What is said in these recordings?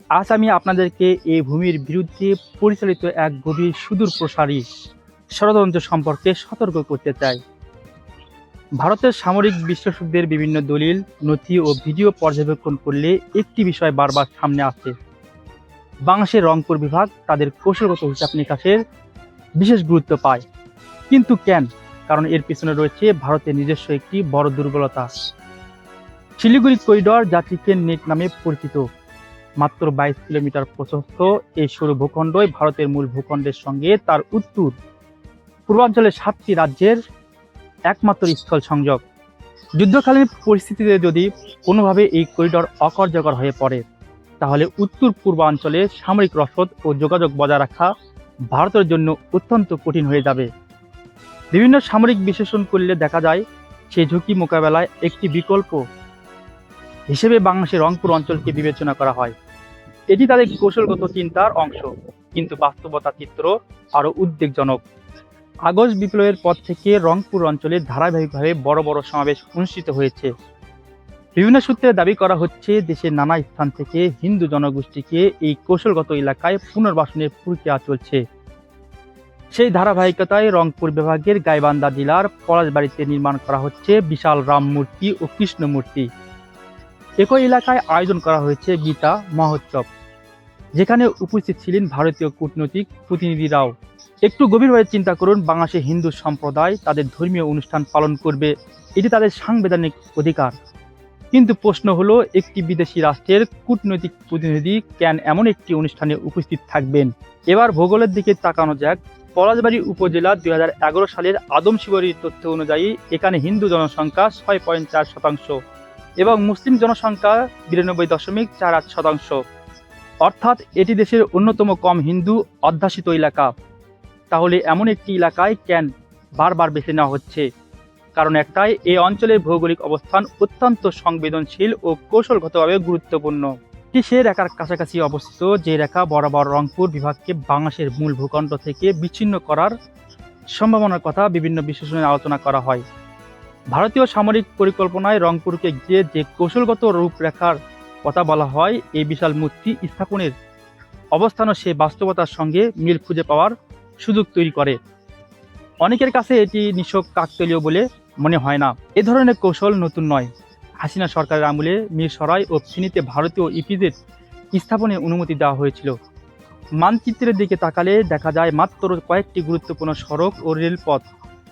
আজ আমি আপনাদেরকে এই ভূমির বিরুদ্ধে পরিচালিত এক গভীর সুদূরপ্রসারী ষড়যন্ত্র সম্পর্কে সতর্ক করতে চাই। ভারতের সামরিক বিশ্লেষকদের বিভিন্ন দলিল, নথি ও ভিডিও পর্যবেক্ষণ করলে একটি বিষয় বারবার সামনে আসে। বাংলাদেশের রংপুর বিভাগ তাদের কৌশলগত হিসাব নিকাশের বিশেষ গুরুত্ব পায়। কিন্তু কেন? কারণ এর পিছনে রয়েছে ভারতের নিজস্ব একটি বড় দুর্বলতা। শিলিগুড়ি করিডর, যা চিকেন নেক নামে পরিচিত, মাত্র 22 কিলোমিটার প্রশস্ত এই সরু ভূখণ্ডই ভারতের মূল ভূখণ্ডের সঙ্গে তার উত্তর পূর্বাঞ্চলের 7টি রাজ্যের একমাত্র স্থল সংযোগ। যুদ্ধকালীন পরিস্থিতিতে যদি কোনোভাবে এই করিডর অকার্যকর হয়ে পড়ে, তাহলে উত্তর পূর্বাঞ্চলে সামরিক রসদ ও যোগাযোগ বজায় রাখা ভারতের জন্য অত্যন্ত কঠিন হয়ে যাবে। বিভিন্ন সামরিক বিশ্লেষণ করলে দেখা যায়, সেই ঝুঁকি মোকাবেলায় একটি বিকল্প হিসেবে বাংলাদেশের রংপুর অঞ্চলকে বিবেচনা করা হয়। এটি তাদের কৌশলগত চিন্তার অংশ, কিন্তু বাস্তবতা চিত্র আরও উদ্বেগজনক। আগস্ট বিপ্লবের পর থেকে রংপুর অঞ্চলে ধারাবাহিকভাবে বড় বড় সমাবেশ অনুষ্ঠিত হয়েছে। বিভিন্ন সূত্রে দাবি করা হচ্ছে, দেশের নানা স্থান থেকে হিন্দু জনগোষ্ঠীকে এই কৌশলগত এলাকায় পুনর্বাসনের প্রক্রিয়া চলছে। সেই ধারাবাহিকতায় রংপুর বিভাগের গাইবান্ধা জেলার পলাশবাড়িতে নির্মাণ করা হচ্ছে বিশাল রাম মূর্তি ও কৃষ্ণ মূর্তি। একই এলাকায় আয়োজন করা হয়েছে গীতা মহোৎসব, যেখানে উপস্থিত ছিলেন ভারতীয় কূটনৈতিক প্রতিনিধিরাও। একটু গভীরভাবে চিন্তা করুন, বাংলাদেশের হিন্দু সম্প্রদায় তাদের ধর্মীয় অনুষ্ঠান পালন করবে, এটি তাদের সাংবিধানিক অধিকার। কিন্তু প্রশ্ন হলো, একটি বিদেশি রাষ্ট্রের কূটনৈতিক প্রতিনিধি কেন এমন একটি অনুষ্ঠানে উপস্থিত থাকবেন? এবার ভূগোলের দিকে তাকানো যাক। পলাশবাড়ি উপজেলা 2011 সালের আদমশুমারির তথ্য অনুযায়ী এখানে হিন্দু জনসংখ্যা 6.4% এবং মুসলিম জনসংখ্যা 92.48%। অর্থাৎ এটি দেশের অন্যতম কম হিন্দু অধ্যাসিত এলাকা। তাহলে এমন একটি এলাকায় কেন বারবার বেছে নেওয়া হচ্ছে? কারণ একটাই, এই অঞ্চলের ভৌগোলিক অবস্থান অত্যন্ত সংবেদনশীল ও কৌশলগতভাবে গুরুত্বপূর্ণ। এটি সে রেখার কাছাকাছি অবস্থিত, যে রেখা বরাবর রংপুর বিভাগকে বাংলাদেশের মূল ভূখণ্ড থেকে বিচ্ছিন্ন করার সম্ভাবনার কথা বিভিন্ন বিশ্লেষণে আলোচনা করা হয়। ভারতীয় সামরিক পরিকল্পনায় রংপুরকে ঘিরে যে কৌশলগত রূপরেখার কথা বলা হয়, এই বিশাল মূর্তি স্থাপনের অবস্থানও সে বাস্তবতার সঙ্গে মিল খুঁজে পাওয়ার সুযোগ তৈরি করে। অনেকের কাছে এটি নিছক কাকতালীয় বলে মনে হয় না। এ ধরনের কৌশল নতুন নয়। হাসিনা সরকারের আমলে মিরসরাই ও ফেনীতে ভারতীয় ইপিজেড স্থাপনের অনুমতি দেওয়া হয়েছিল। মানচিত্রের দিকে তাকালে দেখা যায়, মাত্র কয়েকটি গুরুত্বপূর্ণ সড়ক ও রেলপথ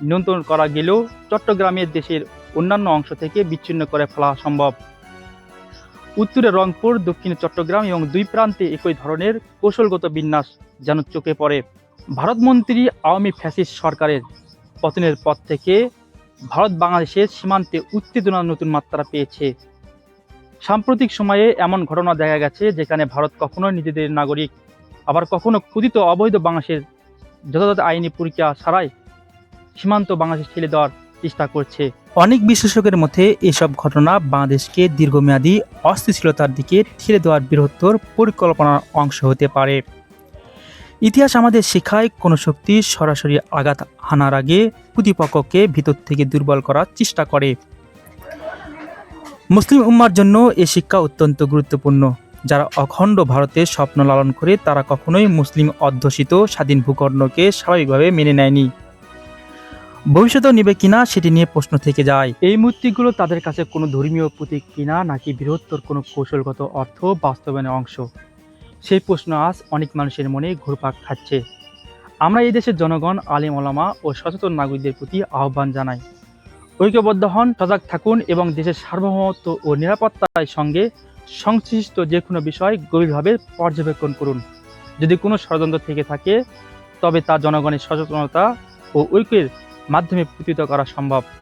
নিয়ন্ত্রণ করা গেলেও চট্টগ্রামের দেশের অন্যান্য অংশ থেকে বিচ্ছিন্ন করে ফেলা সম্ভব। উত্তরে রংপুর, দক্ষিণে চট্টগ্রাম এবং দুই প্রান্তে একই ধরনের কৌশলগত বিন্যাস যেন চোখে পড়ে। ভারতমন্ত্রী আওয়ামী ফ্যাসিস্ট সরকারের পতনের পর থেকে ভারত বাংলাদেশের সীমান্তে উত্তেজনা নতুন মাত্রা পেয়েছে। সাম্প্রতিক সময়ে এমন ঘটনা দেখা গেছে, যেখানে ভারত কখনো নিজেদের নাগরিক, আবার কখনো ক্ষুদিত অবৈধ বাংলাদেশের যথাযথ আইনি প্রক্রিয়া ছাড়াই সীমান্ত বাংলাদেশ ঠেলে দেওয়ার চেষ্টা করছে। অনেক বিশ্লেষকের মতে এসব ঘটনা বাংলাদেশকে দীর্ঘমেয়াদী অস্থিতিশীলতার দিকে ঠেলে দেওয়ার বৃহত্তর পরিকল্পনার অংশ হতে পারে। ইতিহাস আমাদের শেখায়, কোনো শক্তি সরাসরি আঘাত হানার আগে প্রতিপক্ষকে ভিতর থেকে দুর্বল করার চেষ্টা করে। মুসলিম উম্মার জন্য এ শিক্ষা অত্যন্ত গুরুত্বপূর্ণ। যারা অখণ্ড ভারতের স্বপ্ন লালন করে, তারা কখনোই মুসলিম অধ্যুষিত স্বাধীন ভূখণ্ডকে স্বাভাবিকভাবে মেনে নেয়নি। ভবিষ্যতেও নেবে কিনা সেটি নিয়ে প্রশ্ন থেকে যায়। এই মূর্তিগুলো তাদের কাছে কোনো ধর্মীয় প্রতীক কিনা, নাকি বৃহত্তর কোনো কৌশলগত অর্থ বাস্তবায়নের অংশ? সেই প্রশ্ন আজ অনেক মানুষের মনে ঘুরপাক খাচ্ছে। আমরা এই দেশের জনগণ, আলেম ওলামা ও সচেতন নাগরিকদের প্রতি আহ্বান জানাই, ঐক্যবদ্ধ হন, সজাগ থাকুন এবং দেশের সার্বভৌমত্ব ও নিরাপত্তার সঙ্গে সংশ্লিষ্ট যে কোনো বিষয় গভীরভাবে পর্যবেক্ষণ করুন। যদি কোনো ষড়যন্ত্র থেকে থাকে, তবে তা জনগণের সচেতনতা ও ঐক্যের মাধ্যমে প্রতিহত করা সম্ভব।